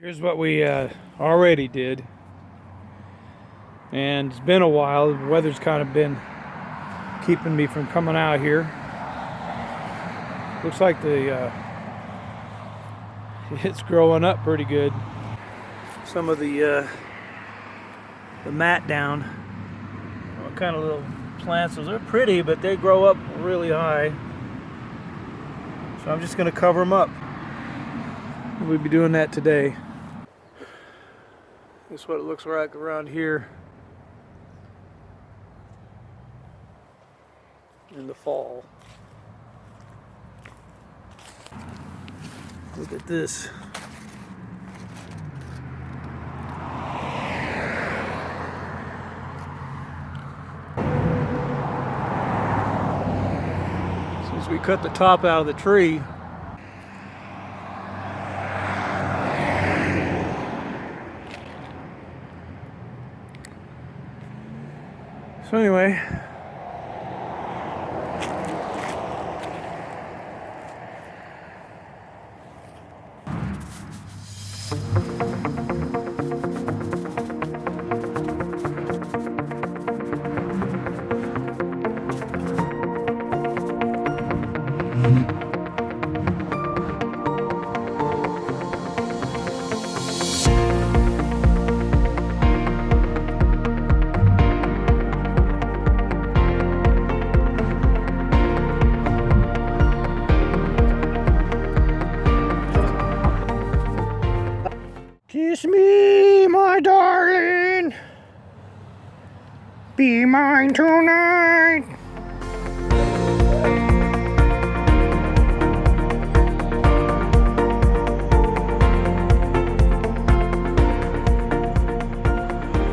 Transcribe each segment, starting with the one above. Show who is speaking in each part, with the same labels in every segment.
Speaker 1: Here's what we already did, and it's been a while. The weather's kind of been keeping me from coming out here. Looks like it's growing up pretty good. Some of the mat down, what kind of little plants? Those are pretty, but they grow up really high. So I'm just going to cover them up. We'll be doing that today. This is what it looks like around here in the fall. Look at this. Since we cut the top out of the tree, so anyway, kiss me, my darling, be mine tonight.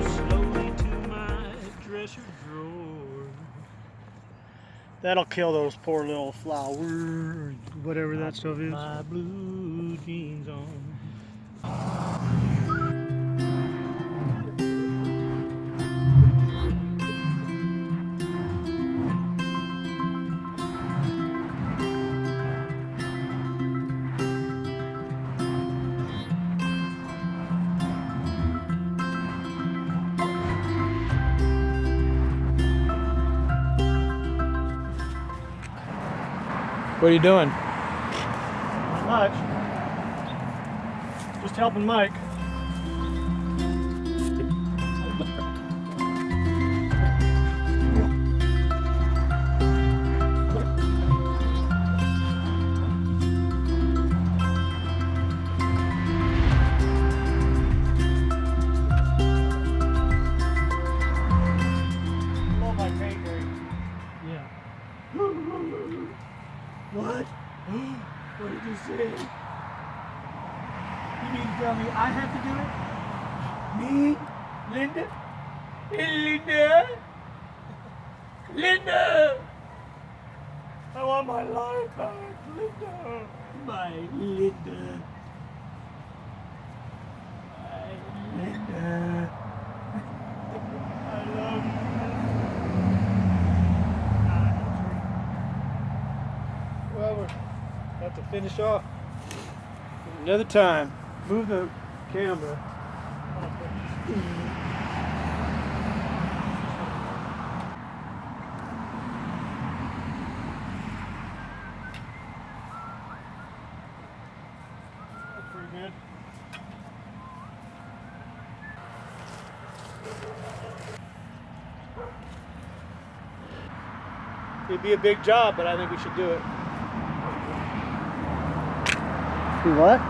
Speaker 1: Slowly to my dresser drawer. That'll kill those poor little flowers, whatever that stuff is. My blue jeans on. What are you doing?
Speaker 2: Not much. Just helping Mike. Yeah. What? What did you say? You mean to tell me I have to do it? Me? Linda? Hey, Linda? Linda! I want my life back, Linda. My Linda. My Linda. I love you.
Speaker 1: Well, we're about to finish off another time. Move the camera.
Speaker 2: That's pretty good.
Speaker 1: It'd be a big job, but I think we should do it.
Speaker 2: Do what?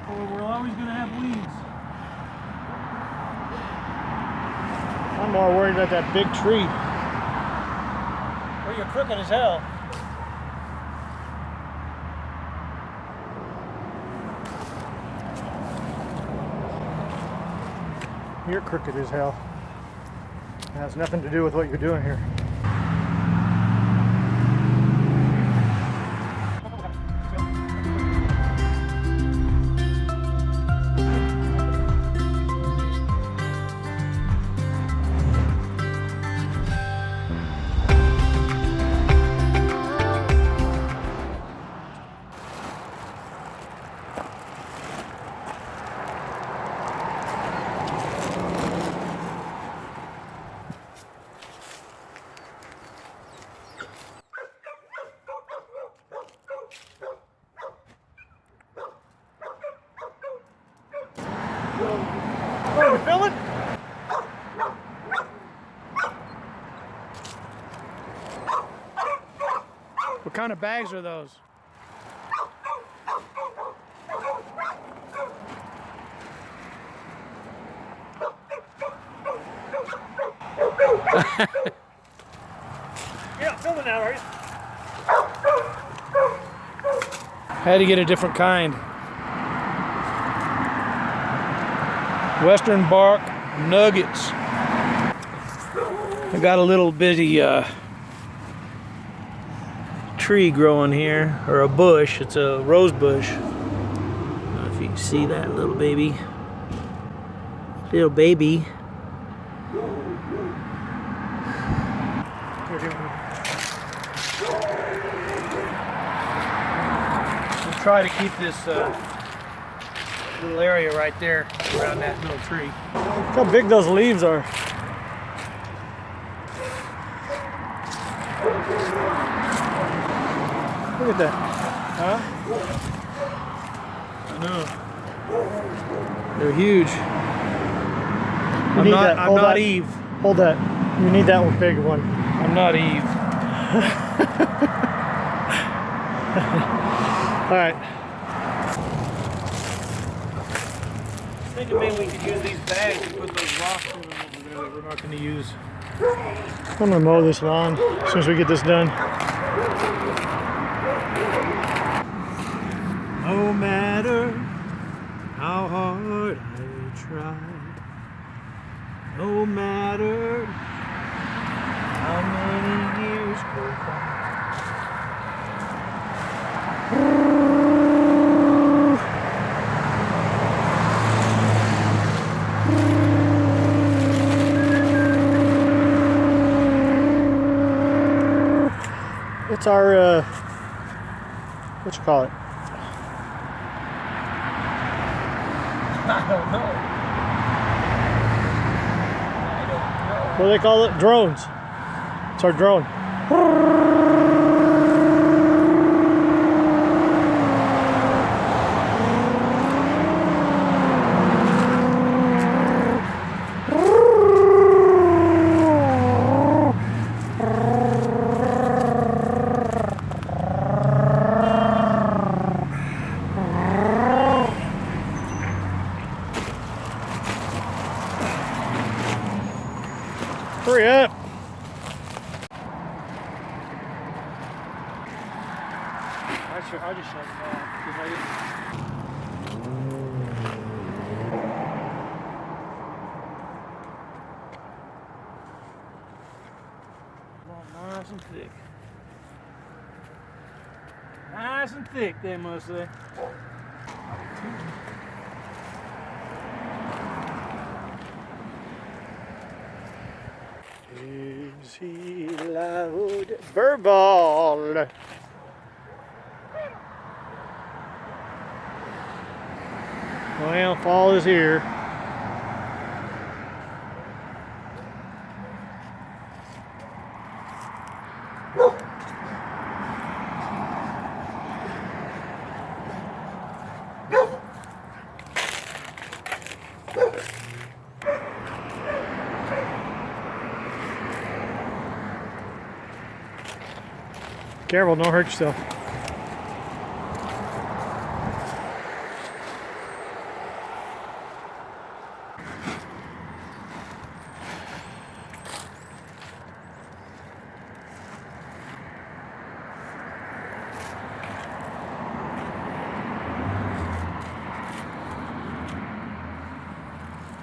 Speaker 1: Well, we're always going to have weeds.
Speaker 2: I'm more worried about that big tree.
Speaker 1: Well, you're crooked as hell.
Speaker 2: You're crooked as hell. It has nothing to do with what you're doing here.
Speaker 1: fill it? What kind of bags are those?
Speaker 2: Yeah, fill it now, right?
Speaker 1: Had to get a different kind. Western bark nuggets. I got a little bitty tree growing here, or a bush. It's a rose bush. I don't know if you can see that little baby. Little baby. We'll try to keep this little area right there around that little tree.
Speaker 3: Look how big those leaves are. Look at that.
Speaker 1: Huh? I know. They're huge. I'm not Eve.
Speaker 3: Hold that. You need that one big one.
Speaker 1: I'm not Eve.
Speaker 3: All right.
Speaker 1: I was thinking maybe we could use these bags and put those rocks in them over there that we're not going to use.
Speaker 3: I'm gonna mow this lawn as soon as we get this done.
Speaker 1: No matter how hard I try, no matter how many years go by.
Speaker 3: It's our, what you call it?
Speaker 1: I don't know.
Speaker 3: What do they call it? Drones. It's our drone. Hurry up.
Speaker 1: I just shut it off because I didn't. Nice and thick. Nice and thick, they must say.
Speaker 3: Is he loud? Birdball. Well, fall is here. Careful, don't hurt yourself.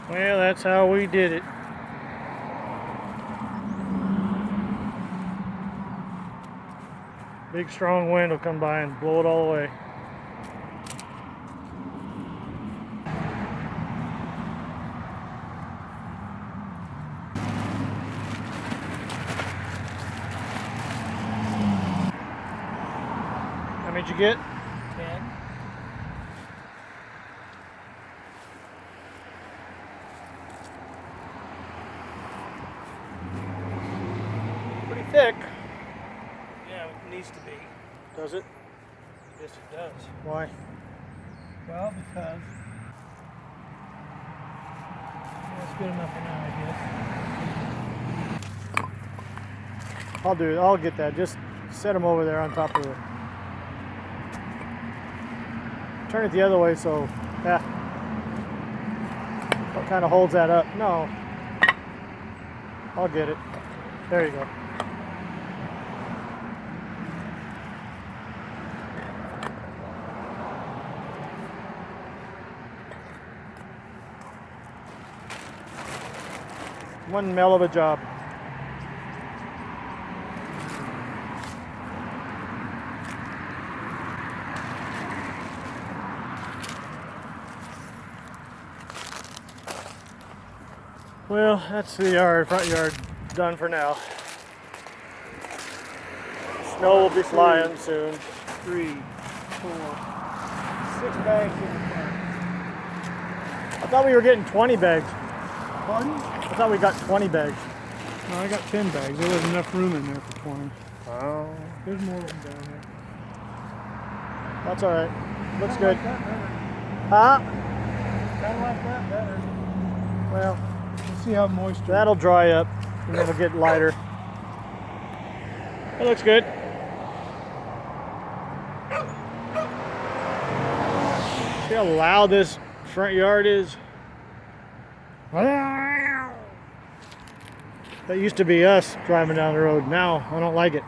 Speaker 3: Well, that's how we did it. Big strong wind will come by and blow it all away. How many did you get?
Speaker 1: 10.
Speaker 3: Pretty thick.
Speaker 1: Yeah, it needs to be.
Speaker 3: Does it?
Speaker 1: Yes, it does.
Speaker 3: Why?
Speaker 1: Well, because That's good enough for now, I guess.
Speaker 3: I'll do it. I'll get that. Just set them over there on top of it. Turn it the other way so, yeah. What kind of holds that up? No. I'll get it. There you go. One hell of a job. Well, that's the yard, front yard, done for now. Snow will be flying soon.
Speaker 1: 3, 4, 6 bags in the front.
Speaker 3: I thought we were getting 20 bags.
Speaker 1: Pardon?
Speaker 3: I thought we got 20 bags.
Speaker 1: No, I got 10 bags. There was enough room in there for 20.
Speaker 3: Oh.
Speaker 1: There's more of them down there.
Speaker 3: That's all right. Looks
Speaker 1: Kinda
Speaker 3: good.
Speaker 1: like that better.
Speaker 3: Huh?
Speaker 1: Kind of like that better.
Speaker 3: Well,
Speaker 1: Let's see how moisture.
Speaker 3: that'll dry up and it'll get lighter. That looks good. See how loud this front yard is? That used to be us driving down the road. Now I don't like it.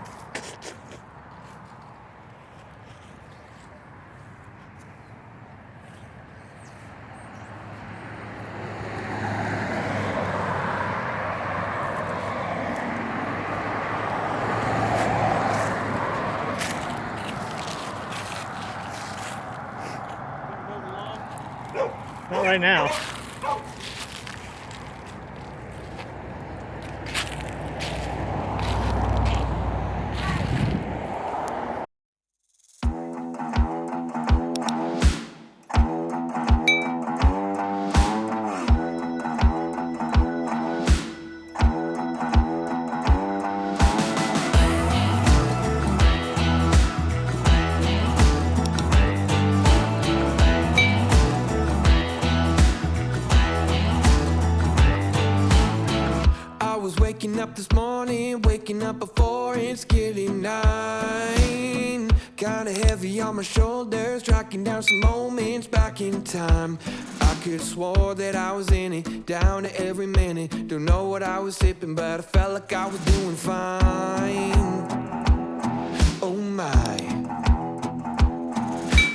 Speaker 3: Not right now.
Speaker 4: Waking up this morning, waking up before it's getting 9. Kinda heavy on my shoulders, tracking down some moments back in time. I could've swore that I was in it, down to every minute. Don't know what I was sipping, but I felt like I was doing fine. Oh my.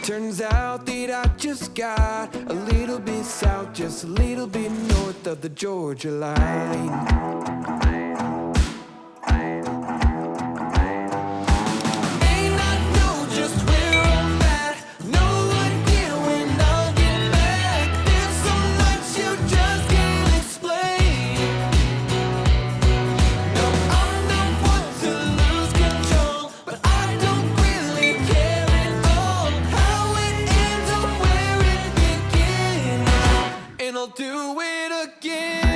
Speaker 4: Turns out that I just got a little bit south, just a little bit north of the Georgia line. Do it again.